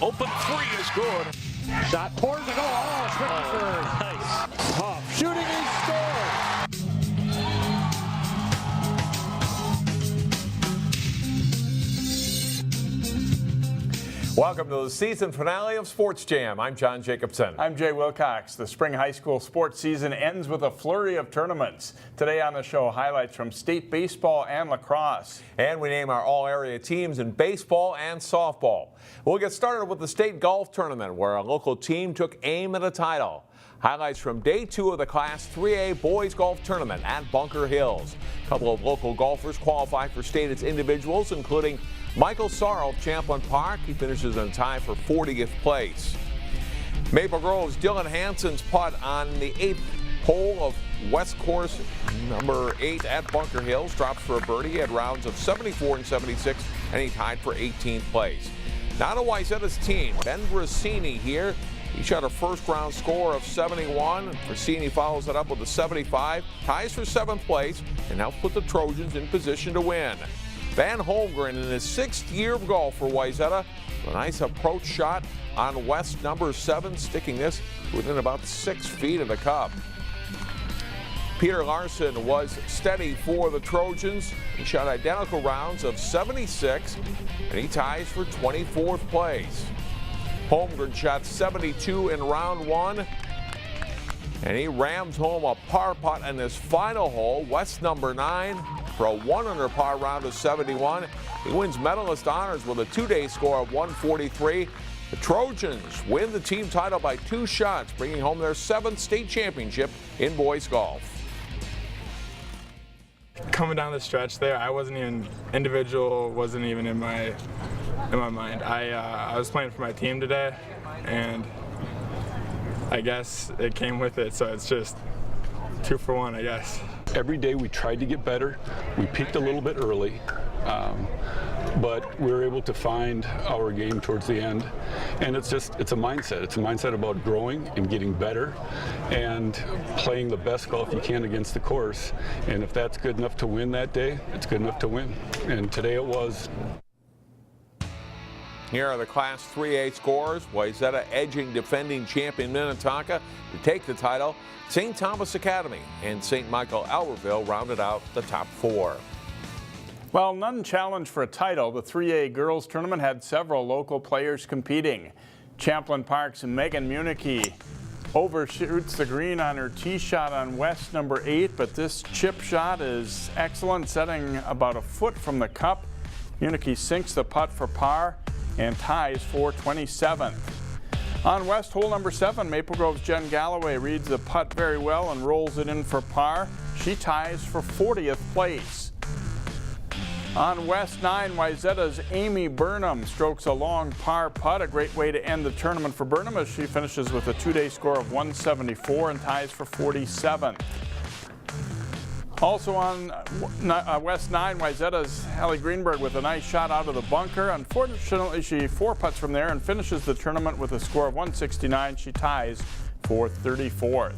Open three is good. Shot pours a goal. Oh, Nice. Tough shooting and score. Welcome to the season finale of Sports Jam. I'm John Jacobson. I'm Jay Wilcox. The spring high school sports season ends with a flurry of tournaments. Today on the show, highlights from state baseball and lacrosse. And we name our all-area teams in baseball and softball. We'll get started with the state golf tournament, where a local team took aim at a title. Highlights from day 2 of the Class 3A boys golf tournament at Bunker Hills. A couple of local golfers qualified for state as individuals, including Michael Sorrell of Champlin Park. He finishes in a tie for 40th place. Maple Grove's Dylan Hansen's putt on the 8th hole of West Course number 8 at Bunker Hills drops for a birdie. He had rounds of 74 and 76, and he tied for 18th place. Now to Wayzata's team. Ben Brasini here. He shot a first-round score of 71. Brasini follows it up with a 75, ties for 7th place, and helps put the Trojans in position to win. Van Holmgren in his 6th year of golf for Wayzata. A nice approach shot on West number 7, sticking this within about 6 feet of the cup. Peter Larson was steady for the Trojans. He shot identical rounds of 76, and he ties for 24th place. Holmgren shot 72 in round 1, and he rams home a par putt in his final hole, West number 9, for a 1 under par round of 71. He wins medalist honors with a 2-day score of 143. The Trojans win the team title by 2 shots, bringing home their 7th state championship in boys golf. Coming down the stretch there, I wasn't even individual, wasn't even in my mind. I was playing for my team today, and I guess it came with it, so it's just 2 for 1, I guess. Every day we tried to get better. We peaked a little bit early, but we were able to find our game towards the end. And it's a mindset. It's a mindset about growing and getting better and playing the best golf you can against the course. And if that's good enough to win that day, it's good enough to win. And today it was. Here are the Class 3A scores. Wayzata edging defending champion Minnetonka to take the title. St. Thomas Academy and St. Michael Albertville rounded out the top 4. Well, none challenged for a title. The 3A girls tournament had several local players competing. Champlin Park's Megan Munichie overshoots the green on her tee shot on West number 8, but this chip shot is excellent, setting about a foot from the cup. Munichie sinks the putt for par and ties for 27th. On West hole number 7, Maple Grove's Jen Galloway reads the putt very well and rolls it in for par. She ties for 40th place. On West 9, Wayzata's Amy Burnham strokes a long par putt, a great way to end the tournament for Burnham as she finishes with a 2-day score of 174 and ties for 47th. Also on West 9, Wayzata's Hallie Greenberg with a nice shot out of the bunker. Unfortunately, she 4 putts from there and finishes the tournament with a score of 169. She ties for 34th.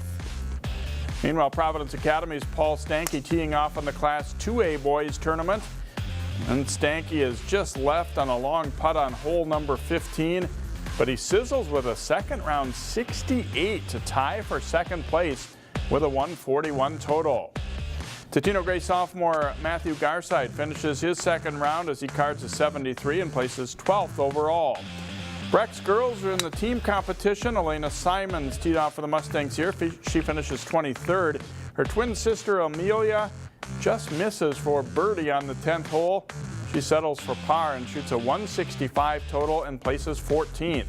Meanwhile, Providence Academy's Paul Stanky teeing off on the Class 2A boys tournament. And Stanky is just left on a long putt on hole number 15, but he sizzles with a second round 68 to tie for 2nd place with a 141 total. Totino Gray sophomore Matthew Garside finishes his 2nd round as he cards a 73 and places 12th overall. Breck's girls are in the team competition. Elena Simons teed off for the Mustangs here. She finishes 23rd. Her twin sister Amelia just misses for birdie on the 10th hole. She settles for par and shoots a 165 total and places 14th.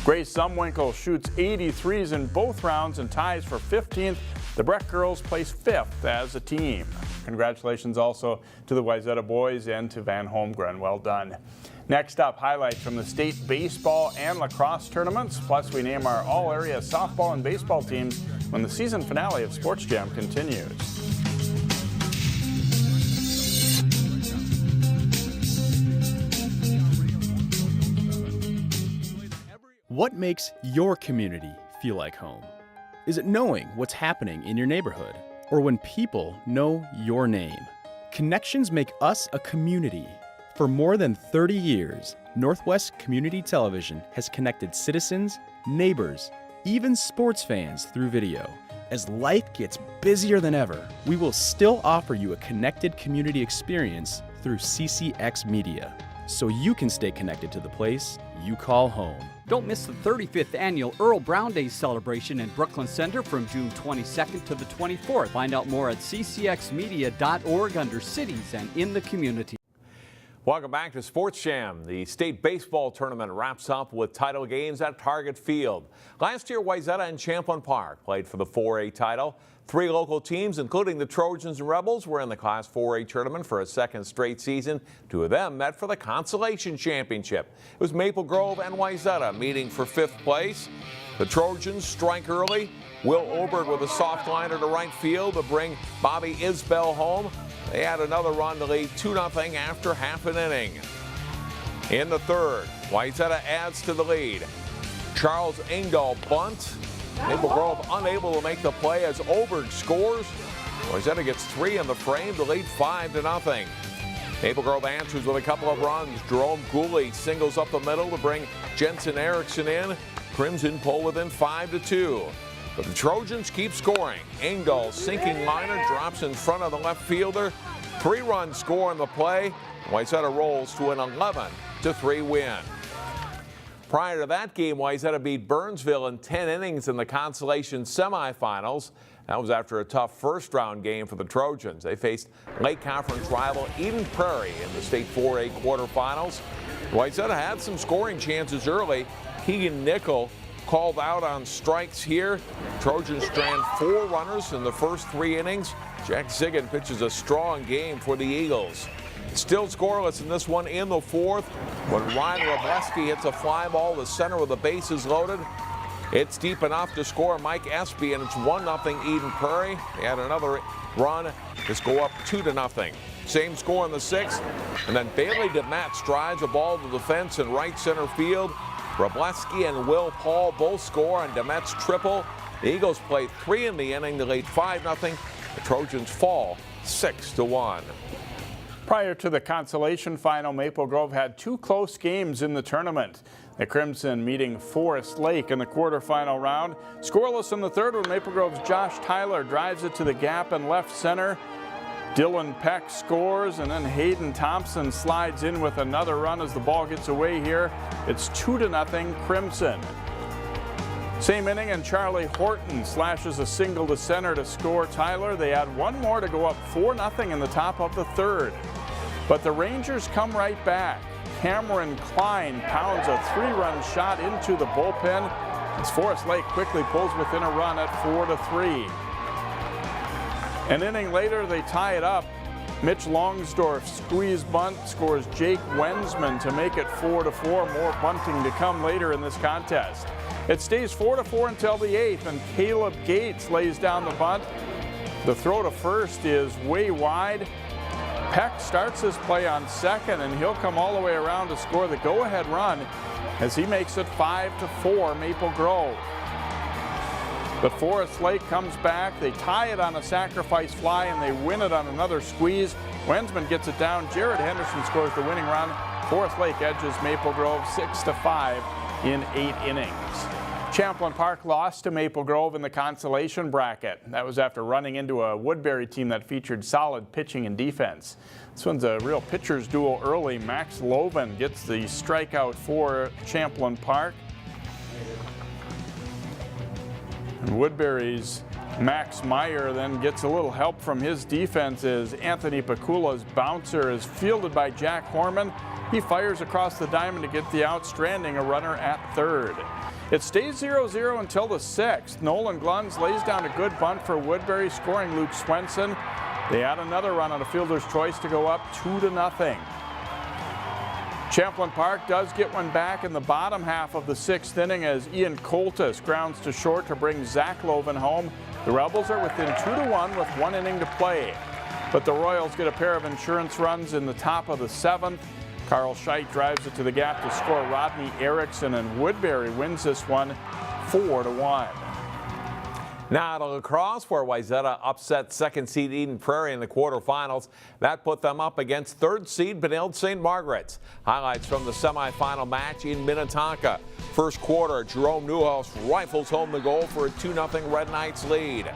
Grace Zumwinkle shoots 83s in both rounds and ties for 15th. The Breck girls place 5th as a team. Congratulations also to the Wayzata boys and to Van Holmgren. Well done. Next up, highlights from the state baseball and lacrosse tournaments. Plus, we name our all-area softball and baseball teams when the season finale of Sports Jam continues. What makes your community feel like home? Is it knowing what's happening in your neighborhood? Or when people know your name? Connections make us a community. For more than 30 years, Northwest Community Television has connected citizens, neighbors, even sports fans through video. As life gets busier than ever, we will still offer you a connected community experience through CCX Media, so you can stay connected to the place you call home. Don't miss the 35th annual Earl Brown Day celebration in Brooklyn Center from June 22nd to the 24th. Find out more at ccxmedia.org under cities and in the community. Welcome back to Sports Jam. The state baseball tournament wraps up with title games at Target Field. Last year, Wayzata and Champlin Park played for the 4A title. 3 local teams, including the Trojans and Rebels, were in the Class 4A tournament for a second straight season. 2 of them met for the consolation championship. It was Maple Grove and Wayzata meeting for 5th place. The Trojans strike early. Will Oberg with a soft liner to right field to bring Bobby Isbell home. They had another run to lead 2-0 after half an inning. In the 3rd, Wayzata adds to the lead. Charles Engdahl bunts. Maple Grove unable to make the play as Oberg scores. Wayzata gets 3 in the frame to lead 5-0. Maple Grove answers with a couple of runs. Jerome Gooley singles up the middle to bring Jensen Erickson in. Crimson pull within 5-2. But the Trojans keep scoring. Engdahl's sinking liner drops in front of the left fielder. 3-run score in the play. Wayzata rolls to an 11-3 win. Prior to that game, Wayzata beat Burnsville in 10 innings in the consolation semifinals. That was after a tough first-round game for the Trojans. They faced Lake Conference rival Eden Prairie in the state 4A quarterfinals. Wayzata had some scoring chances early. Keegan Nickel called out on strikes here. Trojans strand 4 runners in the first 3 innings. Jack Zigan pitches a strong game for the Eagles. Still scoreless in this one in the 4th when Ryan Robleski hits a fly ball to center with the bases loaded. It's deep enough to score Mike Espy, and it's 1-0 Eden Prairie. They had another run. Just go up 2-0. Same score in the 6th, and then Bailey DeMatz drives a ball to the fence in right center field. Robleski and Will Paul both score on DeMatz triple. The Eagles play 3 in the inning to lead 5-0. The Trojans fall 6-1. Prior to the consolation final, Maple Grove had 2 close games in the tournament. The Crimson meeting Forest Lake in the quarterfinal round. Scoreless in the 3rd when Maple Grove's Josh Tyler drives it to the gap in left center. Dylan Peck scores, and then Hayden Thompson slides in with another run as the ball gets away here. It's 2-0 Crimson. Same inning, and Charlie Horton slashes a single to center to score Tyler. They add 1 more to go up 4-0 in the top of the 3rd. But the Rangers come right back. Cameron Klein pounds a 3-run shot into the bullpen as Forest Lake quickly pulls within a run at 4-3. An inning later, they tie it up. Mitch Longsdorf squeeze bunt scores Jake Wensman to make it 4-4. More bunting to come later in this contest. It stays 4-4 until the 8th, and Caleb Gates lays down the bunt. The throw to first is way wide. Peck starts his play on second, and he'll come all the way around to score the go-ahead run as he makes it 5-4 Maple Grove. But Forest Lake comes back. They tie it on a sacrifice fly, and they win it on another squeeze. Wensman gets it down. Jared Henderson scores the winning run. Forest Lake edges Maple Grove 6-5 in 8 innings. Champlin Park lost to Maple Grove in the consolation bracket. That was after running into a Woodbury team that featured solid pitching and defense. This one's a real pitcher's duel early. Max Loven gets the strikeout for Champlin Park. And Woodbury's Max Meyer then gets a little help from his defense as Anthony Pacula's bouncer is fielded by Jack Horman. He fires across the diamond to get the out, stranding a runner at 3rd. It stays 0-0 until the 6th. Nolan Gluns lays down a good bunt for Woodbury, scoring Luke Swenson. They add another run on a fielder's choice to go up 2-0. Champlin Park does get one back in the bottom half of the 6th inning as Ian Coltis grounds to short to bring Zach Loven home. The Rebels are within 2-1 with 1 inning to play. But the Royals get a pair of insurance runs in the top of the 7th. Carl Scheidt drives it to the gap to score Rodney Erickson, and Woodbury wins this one 4-1. Now to lacrosse, where Wayzata upset second seed Eden Prairie in the quarterfinals. That put them up against third seed Benilde St. Margaret's. Highlights from the semifinal match in Minnetonka. First quarter, Jerome Newhouse rifles home the goal for a 2-0 Red Knights lead.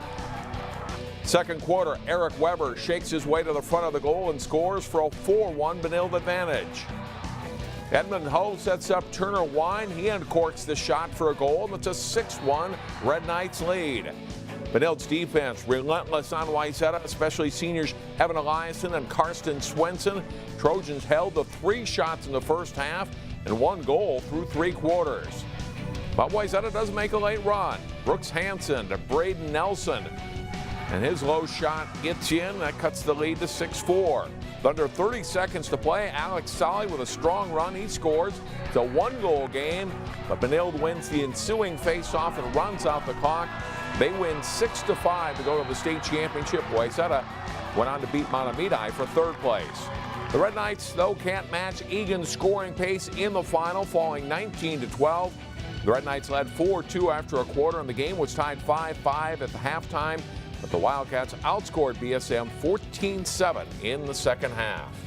Second quarter, Eric Weber shakes his way to the front of the goal and scores for a 4-1 Benilde advantage. Edmund Ho sets up Turner Wine. He uncorks the shot for a goal, and it's a 6-1 Red Knights lead. Benilde's defense relentless on Wayzata, especially seniors Evan Eliason and Karsten Swenson. Trojans held to 3 shots in the first half and 1 goal through 3 quarters. But Wayzata does make a late run. Brooks Hansen to Braden Nelson, and his low shot gets in. That cuts the lead to 6-4. Under 30 seconds to play, Alex Solly with a strong run. He scores. It's a 1-goal game, but Benilde wins the ensuing face-off and runs out the clock. They win 6-5 to go to the state championship. Wayzata went on to beat Mahtomedi for 3rd place. The Red Knights, though, can't match Egan's scoring pace in the final, falling 19-12. The Red Knights led 4-2 after a quarter, and the game was tied 5-5 at the halftime. But the Wildcats outscored BSM 14-7 in the second half.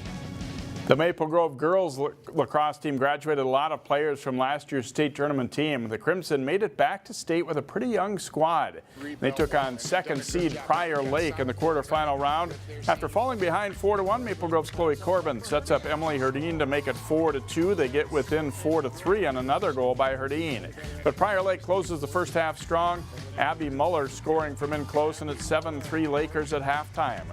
The Maple Grove girls lacrosse team graduated a lot of players from last year's state tournament team. The Crimson made it back to state with a pretty young squad. They took on second seed Prior Lake in the quarterfinal round. After falling behind 4-1, Maple Grove's Chloe Corbin sets up Emily Herdeen to make it 4-2. They get within 4-3 on another goal by Herdeen. But Prior Lake closes the first half strong. Abby Muller scoring from in close, and it's 7-3 Lakers at halftime.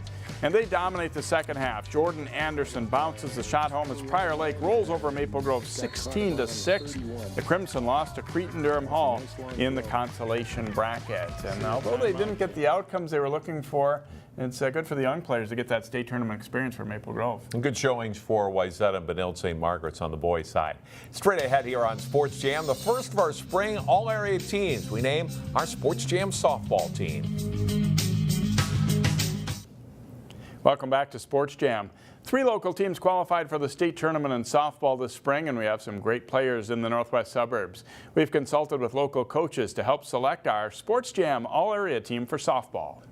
And they dominate the second half. Jordan Anderson bounces the shot home as Prior Lake rolls over Maple Grove 16-6. The Crimson lost to Cretin-Durham Hall in the consolation bracket. And although they didn't get the outcomes they were looking for, it's good for the young players to get that state tournament experience for Maple Grove. And good showings for Wayzata and Benilde St. Margaret's on the boys' side. Straight ahead here on Sports Jam, the first of our spring all-area teams. We name our Sports Jam softball team. Welcome back to Sports Jam. 3 local teams qualified for the state tournament in softball this spring, and we have some great players in the northwest suburbs. We've consulted with local coaches to help select our Sports Jam all-area team for softball.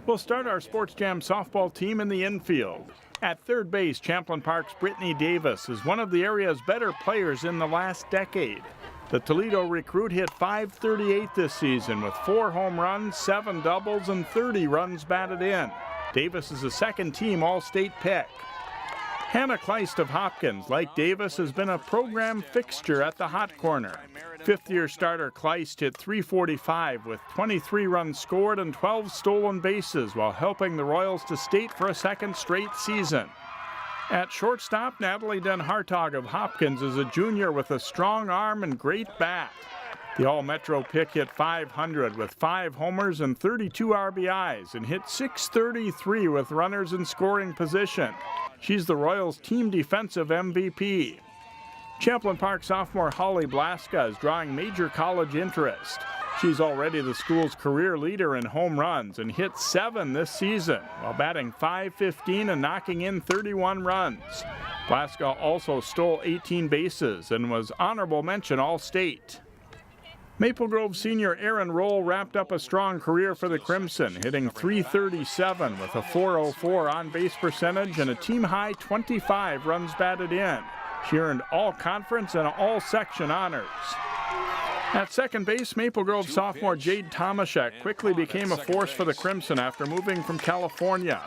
We'll start our Sports Jam softball team in the infield. At third base, Champlain Park's Brittany Davis is one of the area's better players in the last decade. The Toledo recruit hit .538 this season with 4 home runs, 7 doubles, and 30 runs batted in. Davis is a second-team All-State pick. Hannah Kleist of Hopkins, like Davis, has been a program fixture at the hot corner. Fifth-year starter Kleist hit .345 with 23 runs scored and 12 stolen bases while helping the Royals to state for a second straight season. At shortstop, Natalie Den Hartog of Hopkins is a junior with a strong arm and great bat. The All-Metro pick hit .500 with 5 homers and 32 RBIs and hit .633 with runners in scoring position. She's the Royals' team defensive MVP. Champlain Park sophomore Holly Blaska is drawing major college interest. She's already the school's career leader in home runs and hit 7 this season while batting .515 and knocking in 31 runs. Blaska also stole 18 bases and was honorable mention All-State. Maple Grove senior Aaron Roll wrapped up a strong career for the Crimson, hitting .337 with a .404 on-base percentage and a team-high 25 runs batted in. She earned all-conference and all-section honors. At second base, Maple Grove sophomore Jade Tomaszek quickly became a force for the Crimson after moving from California.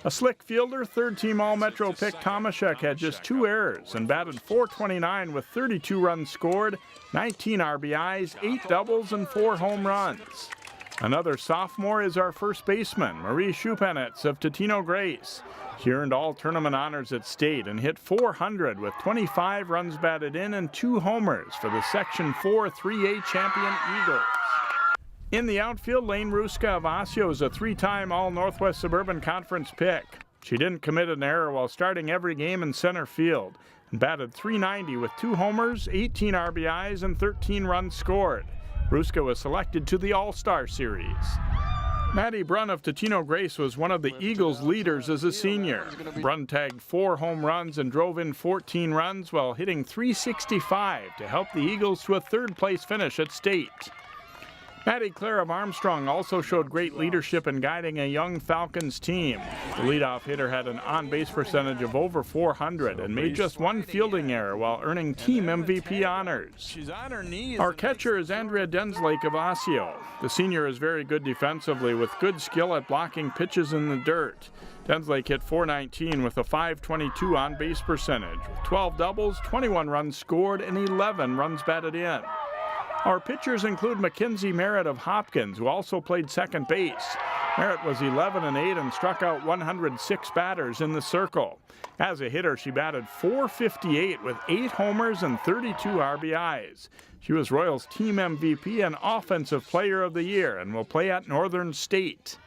A slick fielder, third-team All-Metro pick Tomaszek had just 2 errors and batted .429 with 32 runs scored, 19 RBIs, 8 doubles, and 4 home runs. Another sophomore is our first baseman, Marie Schupanitz of Totino Grace. She earned all tournament honors at state and hit .400 with 25 runs batted in and 2 homers for the Section 4 3A champion Eagles. In the outfield, Lane Ruska of Osseo is a 3-time All-Northwest Suburban Conference pick. She didn't commit an error while starting every game in center field and batted .390 with 2 homers, 18 RBIs, and 13 runs scored. Ruska was selected to the All-Star Series. Maddie Brunn of Totino Grace was one of the Eagles' leaders as a senior. Brunn tagged 4 home runs and drove in 14 runs while hitting .365 to help the Eagles to a third-place finish at state. Maddie Clare of Armstrong also showed great leadership in guiding a young Falcons team. The leadoff hitter had an on-base percentage of over .400 and made just one fielding error while earning team MVP honors. Our catcher is Andrea Denslake of Osseo. The senior is very good defensively with good skill at blocking pitches in the dirt. Denslake hit .419 with a .522 on-base percentage, with 12 doubles, 21 runs scored, and 11 runs batted in. Our pitchers include Mackenzie Merritt of Hopkins, who also played second base. Merritt was 11-8 and struck out 106 batters in the circle. As a hitter, she batted .458 with 8 homers and 32 RBIs. She was Royals team MVP and Offensive Player of the Year and will play at Northern State.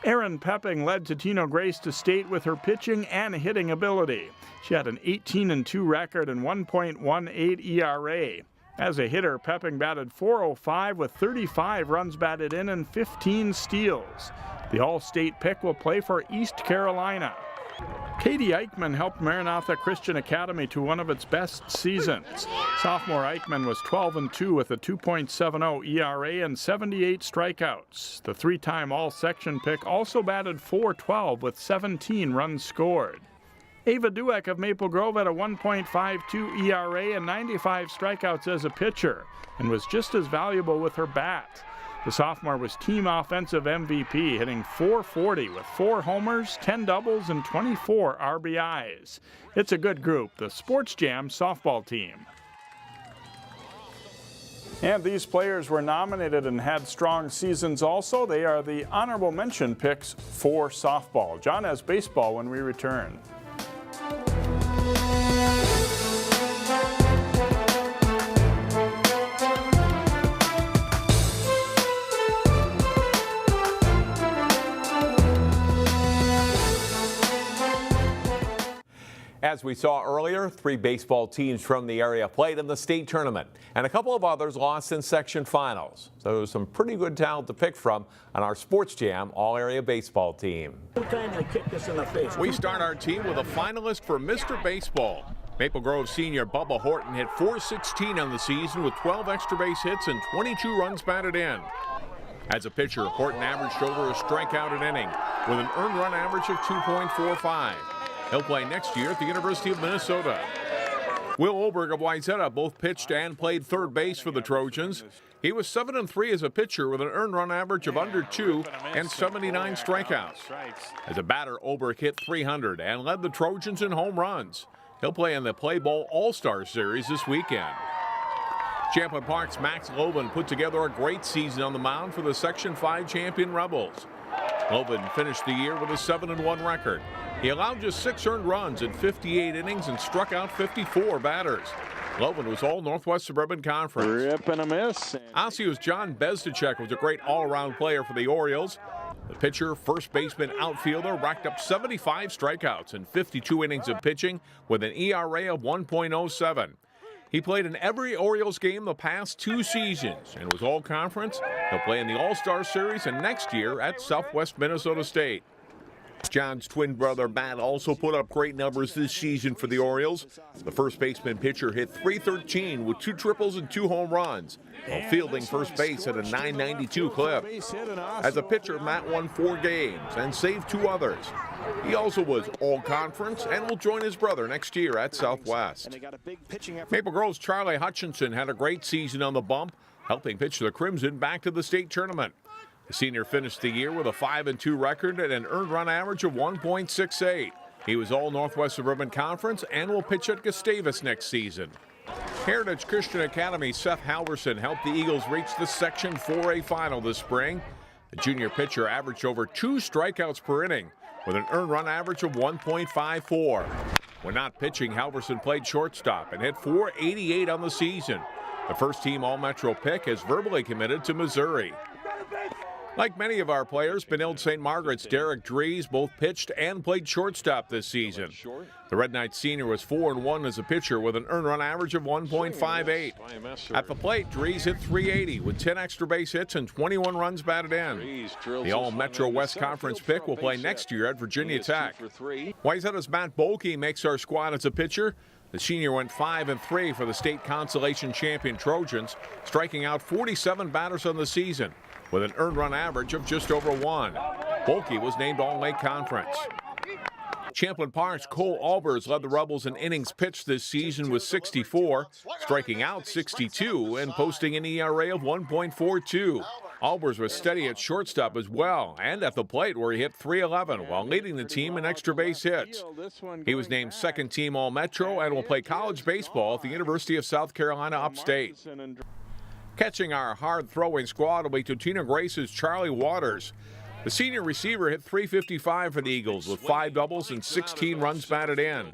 Erin Pepping led Totino Grace to state with her pitching and hitting ability. She had an 18-2 record and 1.18 ERA. As a hitter, Pepping batted .405 with 35 runs batted in and 15 steals. The All-State pick will play for East Carolina. Katie Eichmann helped Maranatha Christian Academy to one of its best seasons. Sophomore Eichmann was 12-2 with a 2.70 ERA and 78 strikeouts. The three-time All-Section pick also batted .412 with 17 runs scored. Ava Dueck of Maple Grove had a 1.52 ERA and 95 strikeouts as a pitcher and was just as valuable with her bat. The sophomore was team offensive MVP, hitting .440 with 4 homers, 10 doubles, and 24 RBIs. It's a good group, the Sports Jam softball team. And these players were nominated and had strong seasons also. They are the honorable mention picks for softball. John has baseball when we return. As we saw earlier, 3 baseball teams from the area played in the state tournament, and a couple of others lost in section finals. So there's some pretty good talent to pick from on our Sports Jam all-area baseball team. We start our team with a finalist for Mr. Baseball. Maple Grove senior Bubba Horton hit .416 on the season with 12 extra base hits and 22 runs batted in. As a pitcher, Horton averaged over a strikeout an inning with an earned run average of 2.45. He'll play next year at the University of Minnesota. Will Oberg of Wayzata both pitched and played third base for the Trojans. He was 7-3 as a pitcher with an earned run average of under 2 and 79 strikeouts. As a batter, Oberg hit .300 and led the Trojans in home runs. He'll play in the Play Bowl All-Star Series this weekend. Champlin Park's Max Loban put together a great season on the mound for the Section 5 champion Rebels. Loban finished the year with a 7-1 record. He allowed just 6 earned runs in 58 innings and struck out 54 batters. Loban was all Northwest Suburban Conference. Rip and a miss. Osseo's John Bezdacek was a great all-around player for the Orioles. The pitcher, first baseman, outfielder racked up 75 strikeouts in 52 innings of pitching with an ERA of 1.07. He played in every Orioles game the past 2 seasons and was all-conference. He'll play in the All-Star Series and next year at Southwest Minnesota State. John's twin brother Matt also put up great numbers this season for the Orioles. The first baseman pitcher hit .313 with 2 triples and 2 home runs, while fielding first base at a .992 clip. As a pitcher, Matt won 4 games and saved 2 others. He also was all-conference and will join his brother next year at Southwest. Maple Grove's Charlie Hutchinson had a great season on the bump, helping pitch the Crimson back to the state tournament. The senior finished the year with a 5-2 record and an earned run average of 1.68. He was all Northwest Suburban Conference and will pitch at Gustavus next season. Heritage Christian Academy Seth Halverson helped the Eagles reach the Section 4A final this spring. The junior pitcher averaged over 2 strikeouts per inning with an earned run average of 1.54. When not pitching, Halverson played shortstop and hit .488 on the season. The first-team All-Metro pick has verbally committed to Missouri. Like many of our players, Benilde St. Margaret's Derek Dries both pitched and played shortstop this season. The Red Knight senior was 4-1 as a pitcher with an earned run average of 1.58. At the plate, Dries hit .380 with 10 extra base hits and 21 runs batted in. The All-Metro West Conference pick will play next year at Virginia Tech. Wayzata's Matt Bolke makes our squad as a pitcher. The senior went 5-3 for the state consolation champion Trojans, striking out 47 batters on the season with an earned run average of just over 1. Bulkey was named All-Lake Conference. Champlain Park's Cole Albers led the Rebels in innings pitched this season with 64, striking out 62 and posting an ERA of 1.42. Albers was steady at shortstop as well and at the plate where he hit .311 while leading the team in extra base hits. He was named second team All-Metro and will play college baseball at the University of South Carolina upstate. Catching our hard-throwing squad will be Totino Grace's Charlie Waters. The senior receiver hit .355 for the Eagles with 5 doubles and 16 runs batted in.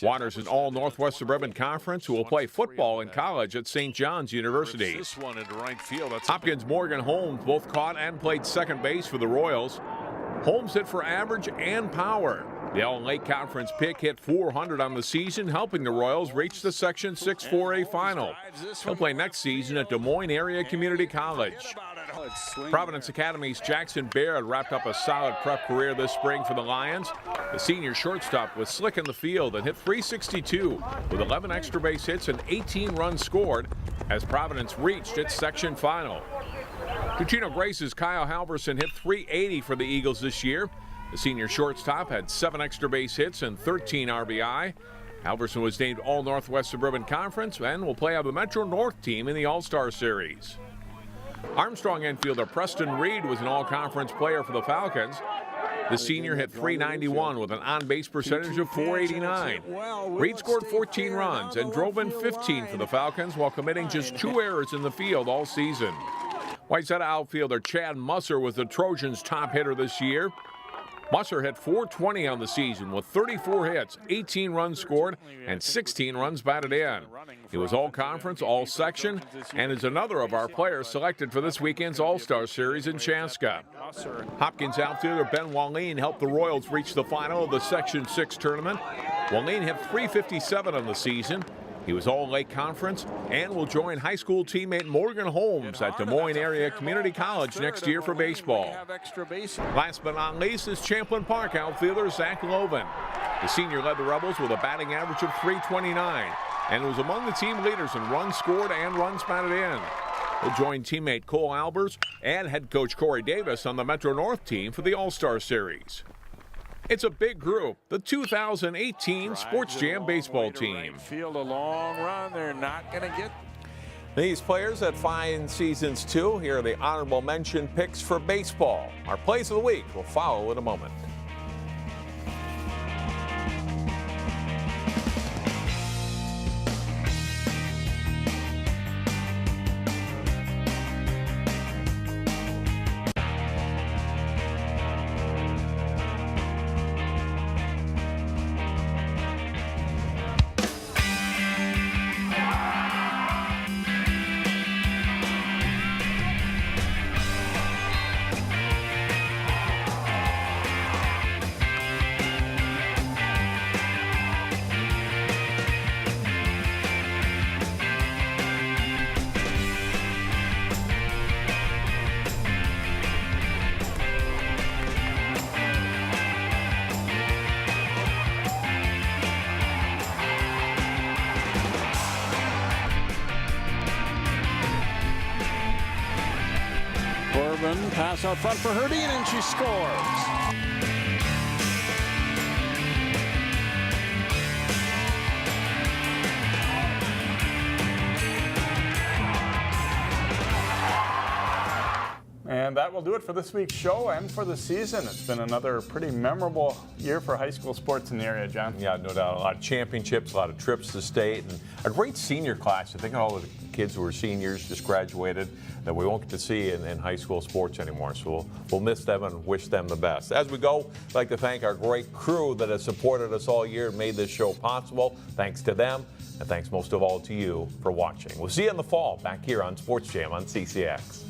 Waters is all Northwest Suburban Conference who will play football in college at St. John's University. Hopkins, Morgan, Holmes both caught and played second base for the Royals. Holmes hit for average and power. The All-Lake Conference pick hit .400 on the season, helping the Royals reach the Section 6 4A final. He'll play next season at Des Moines Area Community College. Providence Academy's Jackson Baird wrapped up a solid prep career this spring for the Lions. The senior shortstop was slick in the field and hit .362 with 11 extra base hits and 18 runs scored as Providence reached its section final. Totino Grace's Kyle Halverson hit .380 for the Eagles this year. The senior shortstop had 7 extra base hits and 13 RBI. Halverson was named All-Northwest Suburban Conference and will play on the Metro North team in the All-Star Series. Armstrong infielder Preston Reed was an all-conference player for the Falcons. The senior hit .391 with an on-base percentage of .489. Reed scored 14 runs and drove in 15 for the Falcons while committing just 2 errors in the field all season. Wayzata outfielder Chad Musser was the Trojans' top hitter this year. Musser hit .420 on the season with 34 hits, 18 runs scored, and 16 runs batted in. He was all-conference, all-section, and is another of our players selected for this weekend's All-Star Series in Chaska. Hopkins outfielder Ben Wallin helped the Royals reach the final of the Section 6 tournament. Wallin hit .357 on the season. He was All-Lake Conference and will join high school teammate Morgan Holmes at Des Moines Area Community College next year for baseball. Last but not least is Champlain Park outfielder Zach Loven. The senior led the Rebels with a batting average of .329 and was among the team leaders in runs scored and runs batted in. He'll join teammate Cole Albers and head coach Corey Davis on the Metro North team for the All-Star Series. It's a big group, the 2018 Sports Jam baseball team. Field a long run, they're not going to get. These players had fine seasons too. Here are the honorable mention picks for baseball. Our plays of the week will follow in a moment. Pass out front for Herdine, and she scores. And that will do it for this week's show and for the season. It's been another pretty memorable year for high school sports in the area, John. Yeah, no doubt. A lot of championships, a lot of trips to state, and a great senior class. I think all the kids who are seniors just graduated that we won't get to see in high school sports anymore. So we'll miss them and wish them the best. As we go, I'd like to thank our great crew that has supported us all year and made this show possible. Thanks to them, and thanks most of all to you for watching. We'll see you in the fall back here on Sports Jam on CCX.